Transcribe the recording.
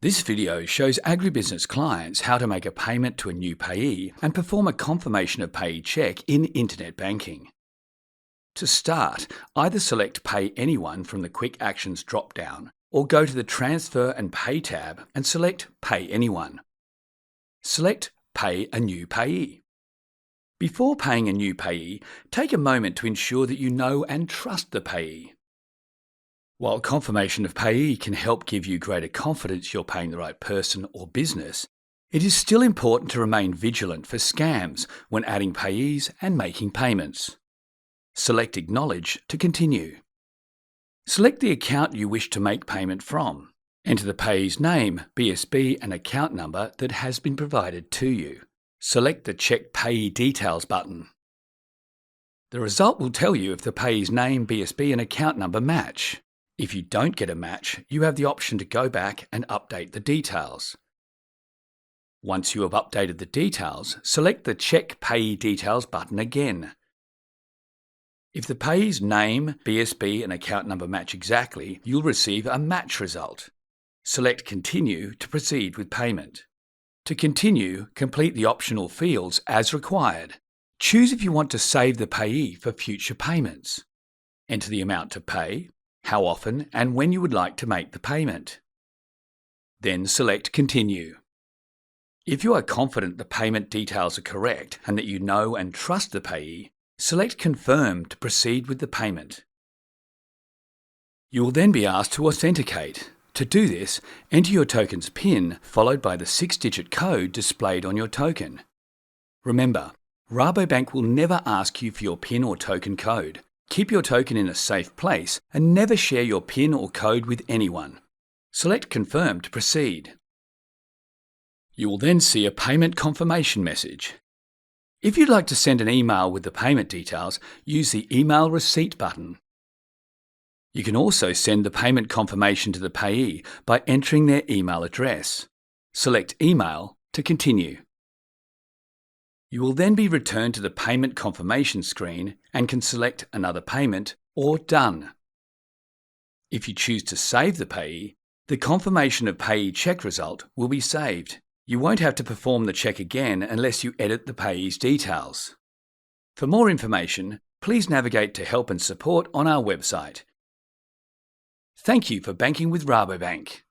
This video shows agribusiness clients how to make a payment to a new payee and perform a confirmation of payee check in internet banking. To start, either select Pay Anyone from the Quick Actions drop-down or go to the Transfer and Pay tab and select Pay Anyone. Select Pay a New Payee. Before paying a new payee, take a moment to ensure that you know and trust the payee. While Confirmation of Payee can help give you greater confidence you're paying the right person or business, it is still important to remain vigilant for scams when adding payees and making payments. Select Acknowledge to continue. Select the account you wish to make payment from. Enter the payee's name, BSB, and account number that has been provided to you. Select the Check Payee Details button. The result will tell you if the payee's name, BSB, and account number match. If you don't get a match, you have the option to go back and update the details. Once you have updated the details, select the Check Payee Details button again. If the payee's name, BSB, and account number match exactly, you'll receive a match result. Select Continue to proceed with payment. To continue, complete the optional fields as required. Choose if you want to save the payee for future payments. Enter the amount to pay, how often, and when you would like to make the payment. Then select Continue. If you are confident the payment details are correct and that you know and trust the payee, select Confirm to proceed with the payment. You will then be asked to authenticate. To do this, enter your token's PIN followed by the 6-digit code displayed on your token. Remember, Rabobank will never ask you for your PIN or token code. Keep your token in a safe place and never share your PIN or code with anyone. Select Confirm to proceed. You will then see a payment confirmation message. If you'd like to send an email with the payment details, use the Email Receipt button. You can also send the payment confirmation to the payee by entering their email address. Select Email to continue. You will then be returned to the payment confirmation screen and can select Another Payment or Done. If you choose to save the payee, the Confirmation of Payee check result will be saved. You won't have to perform the check again unless you edit the payee's details. For more information, please navigate to Help and Support on our website. Thank you for banking with Rabobank.